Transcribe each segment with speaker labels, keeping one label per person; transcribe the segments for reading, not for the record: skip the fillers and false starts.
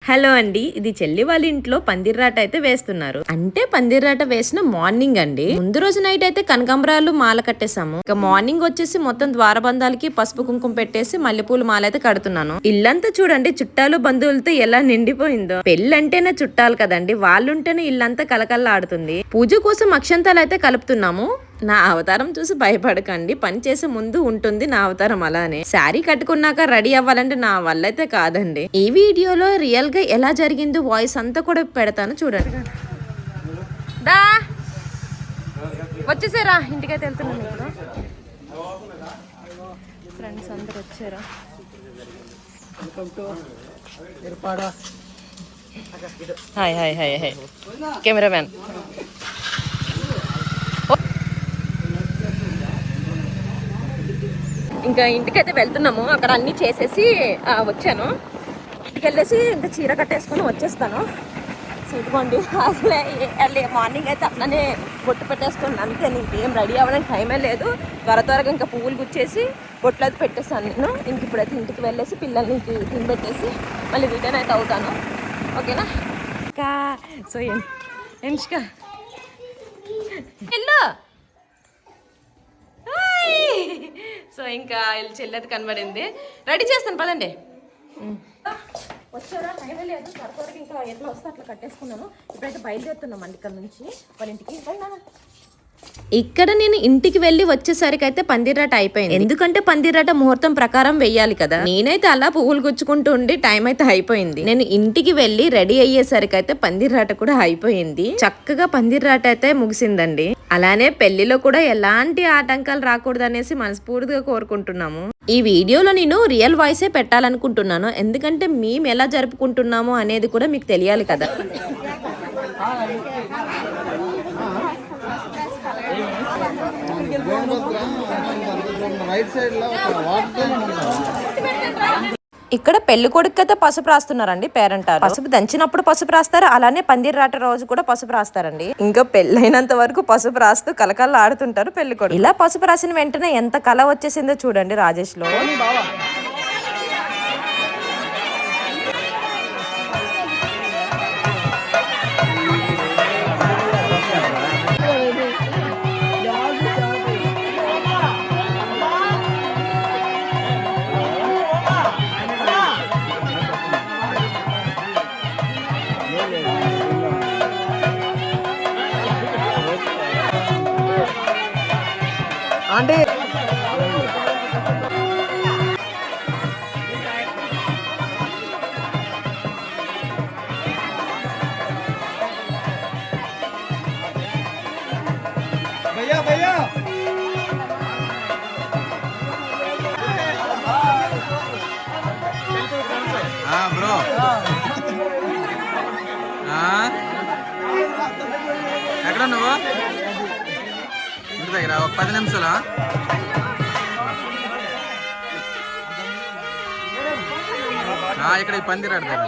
Speaker 1: Hello అండి, ఇది చెల్లి వాళ్ళ ఇంట్లో పందిర్రాట అయితే వేస్తున్నారు. అంటే పందిర్రాట వేసిన మార్నింగ్ అండి. ముందు రోజు నైట్ అయితే కనకాంబరాలు మాల కట్టేసాము. ఇక మార్నింగ్ వచ్చేసి మొత్తం ద్వారబంధాలకి పసుపు కుంకుమ పెట్టేసి మల్లెపూలు మాల అయితే కడుతున్నాను. ఇల్లంతా చూడండి చుట్టాలు బంధువులతో ఎలా నిండిపోయిందో. పెళ్ళంటేనే చుట్టాలు కదండి, వాళ్ళుంటేనే ఇల్లంతా కలకల్లా ఆడుతుంది. పూజ కోసం అక్షంతాలు అయితే కలుపుతున్నాము. నా అవతారం చూసి భయపడకండి, పని చేసే ముందు ఉంటుంది నా అవతారం అలానే. శారీ కట్టుకున్నాక రెడీ అవ్వాలంటే నా వల్ల అయితే కాదండి. ఈ వీడియోలో రియల్ గా ఎలా జరిగిందో వాయిస్ అంతా కూడా పెడతాను చూడండి. దా వచ్చేసారా, ఇంటికైతే వెళ్తున్నాను. ఇప్పుడు ఫ్రెండ్స్ అందరు వచ్చారా. Hi hi hi hi cameraman. ఇంకా ఇంటికైతే వెళ్తున్నాము. అక్కడ అన్ని చేసేసి వచ్చాను. ఇంటికి వెళ్ళేసి ఇంకా చీర కట్టేసుకొని వచ్చేస్తాను. సో ఇదిగోండి, అసలే మార్నింగ్ అయితే అట్లనే బొట్టు పెట్టేసుకున్నాను అంతే. ఇంకేం రెడీ అవ్వడానికి టైమే లేదు. త్వరగా ఇంకా పువ్వులు గుచ్చేసి బొట్లు అయితే పెట్టేస్తాను నేను. ఇంక ఇప్పుడైతే ఇంటికి వెళ్ళేసి పిల్లల్ని తినిపెట్టేసి మళ్ళీ రిటర్న్ అయితే అవుతాను. ఓకేనా? ఇంకా సో ఎంచుకా వెళ్ళు. సో ఇంకా చెల్లెది కనబడింది. రెడీ చేస్తాను పదండి. వచ్చారా? టైమే లేదు. త్వరగా ఇంకా ఎట్లా వస్తే అట్లా కట్టేసుకున్నాను. ఇప్పుడైతే బయలుదేరుతున్నాం అండి ఇక్కడ నుంచి వాళ్ళ ఇంటికి. ఇక్కడ నేను ఇంటికి వెళ్ళి వచ్చేసరికి అయితే పందిరాట అయిపోయింది. ఎందుకంటే పందిరాట ముహూర్తం ప్రకారం వెయ్యాలి కదా. నేనైతే అలా పువ్వులు గుచ్చుకుంటూ ఉండి టైం అయితే అయిపోయింది. నేను ఇంటికి వెళ్ళి రెడీ అయ్యేసరికి అయితే పందిరాట కూడా అయిపోయింది. చక్కగా పందిరాట అయితే ముగిసిందండి. అలానే పెళ్లిలో కూడా ఎలాంటి ఆటంకాలు రాకూడదు అనేసి మనస్ఫూర్తిగా కోరుకుంటున్నాము. ఈ వీడియోలో నేను రియల్ వాయిసే పెట్టాలనుకుంటున్నాను. ఎందుకంటే మేము ఎలా జరుపుకుంటున్నామో అనేది కూడా మీకు తెలియాలి కదా. ఇక్కడ పెళ్లి కొడుకు అయితే పసుపు రాస్తున్నారండి పేరంటారు. పసుపు దంచినప్పుడు పసుపు రాస్తారు, అలానే పందిర్రాట రోజు కూడా పసుపు రాస్తారండి. ఇంకా పెళ్ళైనంత వరకు పసుపు రాస్తూ కలకల్లా ఆడుతుంటారు పెళ్లి కొడుకు. ఇలా పసుపు రాసిన వెంటనే ఎంత కళ వచ్చేసిందో చూడండి రాజేష్ లో. అంటే భయ్యా భయ్యా బ్రో ఎక్కడ నువ్వు? ఇంటి దగ్గర ఒక 10 నిమిషాలా? ఇక్కడ ఈ పందిరాట దగ్గర.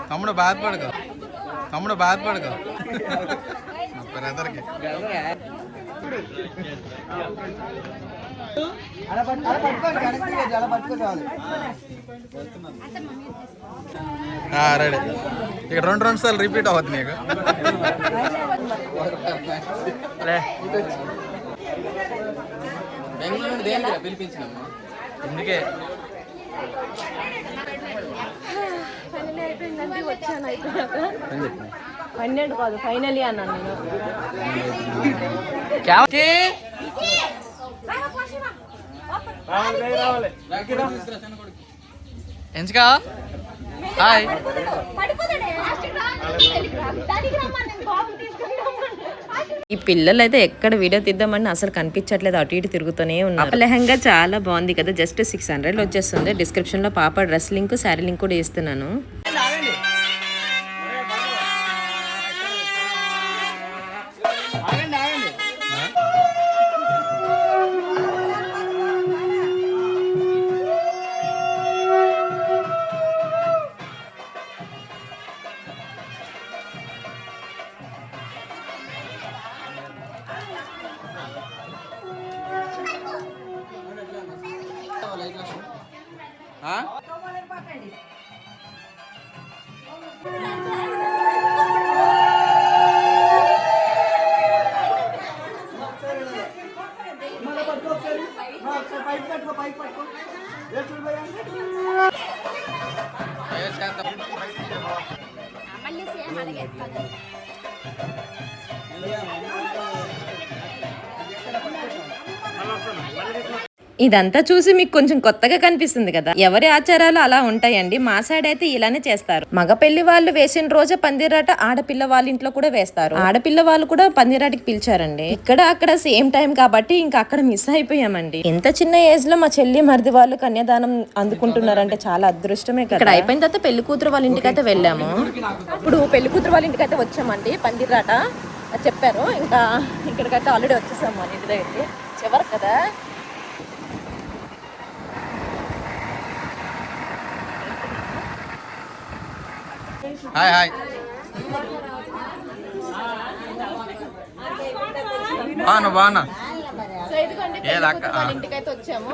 Speaker 1: తమ్ముడు బాధపడక, తమ్ముడు బాధపడక. బ్రదర్కి రెడీ. ఇక్కడ 2 సార్లు రిపీట్ అవుతుంది నీకు. బెంగళూరు నుండి దేనికి పిలిపించినాము? అందుకే వచ్చాను. అయిపోయాక 12 కాదు ఫైనలీ అన్నాను నేను. ఎంచుకా హాయ్. ఈ పిల్లలు అయితే ఎక్కడ వీడియో తీద్దామని అసలు కనిపించట్లేదు, అటు ఇటు తిరుగుతూనే ఉన్నారు. లెహంగా చాలా బాగుంది కదా, జస్ట్ 600 వచ్చేస్తుంది. డిస్క్రిప్షన్ లో పాప డ్రెస్ లింక్, శారీ లింక్ కూడా ఇస్తున్నాను. ఇదంతా చూసి మీకు కొంచెం కొత్తగా కనిపిస్తుంది కదా, ఎవరి ఆచారాలు అలా ఉంటాయండి. మా సైడ్ అయితే ఇలానే చేస్తారు. మగ పెళ్లి వాళ్ళు వేసిన రోజే పందిరాట ఆడపిల్ల వాళ్ళ ఇంట్లో కూడా వేస్తారు. ఆడపిల్ల వాళ్ళు కూడా పందిరాటికి పిలిచారండి. ఇక్కడ అక్కడ సేమ్ టైం కాబట్టి ఇంకా అక్కడ మిస్ అయిపోయామండి. ఎంత చిన్న ఏజ్ లో మా చెల్లి మరిది వాళ్ళు కన్యాదానం అందుకుంటున్నారంటే చాలా అదృష్టమే కదా. ఇక్కడ అయిపోయిన తర్వాత పెళ్లి కూతురు వాళ్ళ ఇంటికి అయితే వెళ్ళాము. ఇప్పుడు పెళ్లి కూతురు వాళ్ళ ఇంటికి అయితే వచ్చామండి. పందిరాట చెప్పారు, ఇంకా ఇక్కడికైతే ఆల్రెడీ వచ్చేసాము మన ఇంటి దగ్గరికి. చివరి కదా.
Speaker 2: హాయ్ హాయ్ బాగున్నా
Speaker 1: ఇంటికైతే వచ్చాము.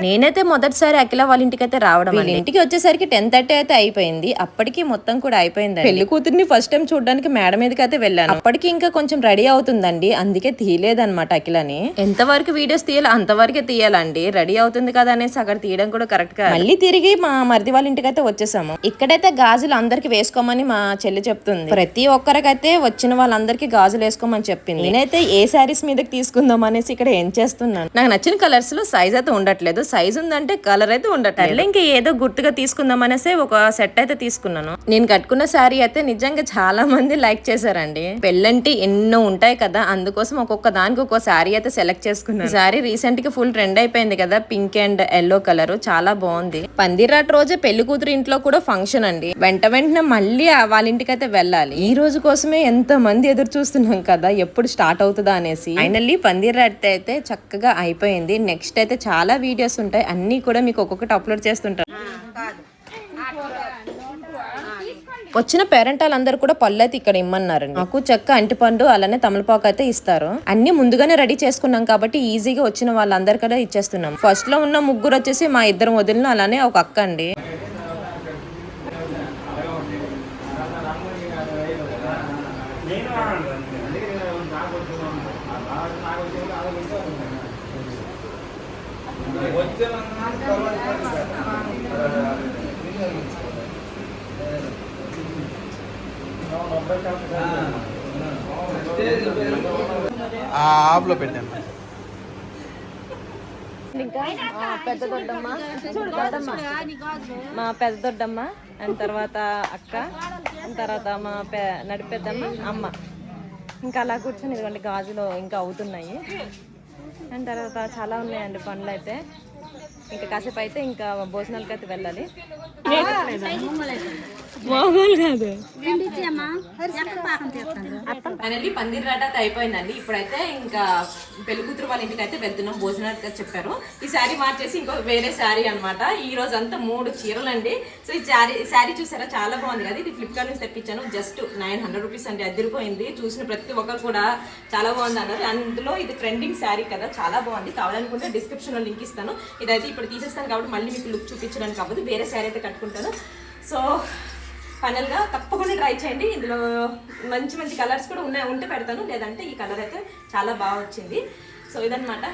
Speaker 1: నేనైతే మొదటిసారి అఖిల వాళ్ళ ఇంటికైతే రావడం. వాళ్ళ ఇంటికి వచ్చేసరికి 10:30 అయితే అయిపోయింది. అప్పటికి మొత్తం కూడా అయిపోయింది. పెళ్లి కూతుర్ని ఫస్ట్ టైం చూడడానికి మేడ మీదకి అయితే వెళ్ళాను. అప్పటికి ఇంకా కొంచెం రెడీ అవుతుందండి, అందుకే తీయలేదన్నమాట అఖిలని. ఎంతవరకు వీడియోస్ తీయాలి అంతవరకే తీయాలండి. రెడీ అవుతుంది కదా అనేసి అక్కడ తీయడం కూడా కరెక్ట్ గా. మళ్ళీ తిరిగి మా మరిది వాళ్ళ ఇంటికి అయితే వచ్చేసాము. ఇక్కడైతే గాజులు అందరికి వేసుకోమని మా చెల్లి చెప్తుంది. ప్రతి ఒక్కరికైతే వచ్చిన వాళ్ళందరికీ గాజులు వేసుకోమని చెప్పింది. నేనైతే ఏ శారీస్ మీదకి తీసుకుందాం అనేసి ఇక్కడ ఏం చేస్తున్నాను. నాకు నచ్చిన కలర్స్ లో సైజ్ అయితే ఉండట్లేదు, సైజ్ ఉందంటే కలర్ అయితే ఉండట్లేదు. ఇంకా ఏదో గుర్తుగా తీసుకుందాం అనేసి ఒక సెట్ అయితే తీసుకున్నాను. నేను కట్టుకున్న శారీ అయితే నిజంగా చాలా మంది లైక్ చేశారండి. పెళ్ళంటే ఎన్నో ఉంటాయి కదా, అందుకోసం ఒక్కొక్క దానికి ఒక్కొక్క శారీ అయితే సెలెక్ట్ చేసుకున్నాను. శారీ రీసెంట్ గా ఫుల్ ట్రెండ్ అయిపోయింది కదా, పింక్ అండ్ ఎల్లో కలర్ చాలా బాగుంది. పందిరాట రోజే పెళ్లి కూతురు ఇంట్లో కూడా ఫంక్షన్ అండి. వెంటనే మళ్ళీ వాళ్ళ ఇంటికి అయితే వెళ్ళాలి. ఈ రోజు కోసమే ఎంత మంది ఎదురు చూస్తున్నాం కదా, ఎప్పుడు స్టార్ట్ అవుతుందా అనేసి. ఫైనల్లీ పందిరాట అయితే చక్కగా అయిపోయింది. నెక్స్ట్ అయితే చాలా వీడియోస్ ఉంటాయి, అన్ని కూడా మీకు ఒక్కొక్కటి అప్లోడ్ చేస్తుంటారు. వచ్చిన పేరెంట్ వాళ్ళందరూ కూడా పళ్ళు అయితే ఇక్కడ ఇమ్మన్నారండి. నాకు చెక్క అంటిపండు అలానే తమలపాకు అయితే ఇస్తారు. అన్ని ముందుగానే రెడీ చేసుకున్నాం కాబట్టి ఈజీగా వచ్చిన వాళ్ళందరూ కూడా ఇచ్చేస్తున్నాం. ఫస్ట్ లో ఉన్న ముగ్గురు వచ్చేసి మా ఇద్దరు వదిలిన అలానే ఒక అక్క అండి.
Speaker 2: ఆపులో పెట్టాను.
Speaker 1: ఇంకా పెద్ద దొడ్డమ్మ, మా పెద్ద దొడ్డమ్మ అండ్ తర్వాత అక్క అండ్ తర్వాత మా నడిపెద్దమ్మ అమ్మ. ఇంకా అలా కూర్చొని ఇదిగోండి గాజులు ఇంకా అవుతున్నాయి. అండ్ తర్వాత చాలా ఉన్నాయండి పనులు అయితే. ఇంకా కాసేపు అయితే ఇంకా భోజనాలకి అయితే వెళ్ళాలి. ఫైనల్లీ పందిరాట అయితే అయిపోయిందండి. ఇప్పుడైతే ఇంకా పెళ్లి కూతురు వాళ్ళ ఇంటికి అయితే వెళ్తున్నాం. భోజనానికి చెప్పారు. ఈ శారీ మార్చేసి ఇంకో వేరే శారీ అనమాట. ఈ రోజు అంతా 3 చీరలు అండి. సో ఈ శారీ చూసారా, చాలా బాగుంది కదా. ఇది ఫ్లిప్కార్ట్ నుంచి తెప్పించాను. జస్ట్ 900 రూపీస్ అండి. అదిరిపోయింది. చూసిన ప్రతి ఒక్కరు కూడా చాలా బాగుంది అన్నారు. అందులో ఇది ట్రెండింగ్ శారీ కదా, చాలా బాగుంది. కావాలనుకుంటే డిస్క్రిప్షన్ లో లింక్ ఇస్తాను. ఇదైతే ఇప్పుడు తీసేస్తాను కాబట్టి మళ్ళీ మీకు లుక్ చూపించడానికి అవ్వదు. వేరే శారీ అయితే కట్టుకుంటాను. సో ఫైనల్గా తప్పకుండా ట్రై చేయండి. ఇందులో మంచి మంచి కలర్స్ కూడా ఉంటే పెడతాను, లేదంటే ఈ కలర్ అయితే చాలా బాగా వచ్చింది. సో ఇదన్నమాట.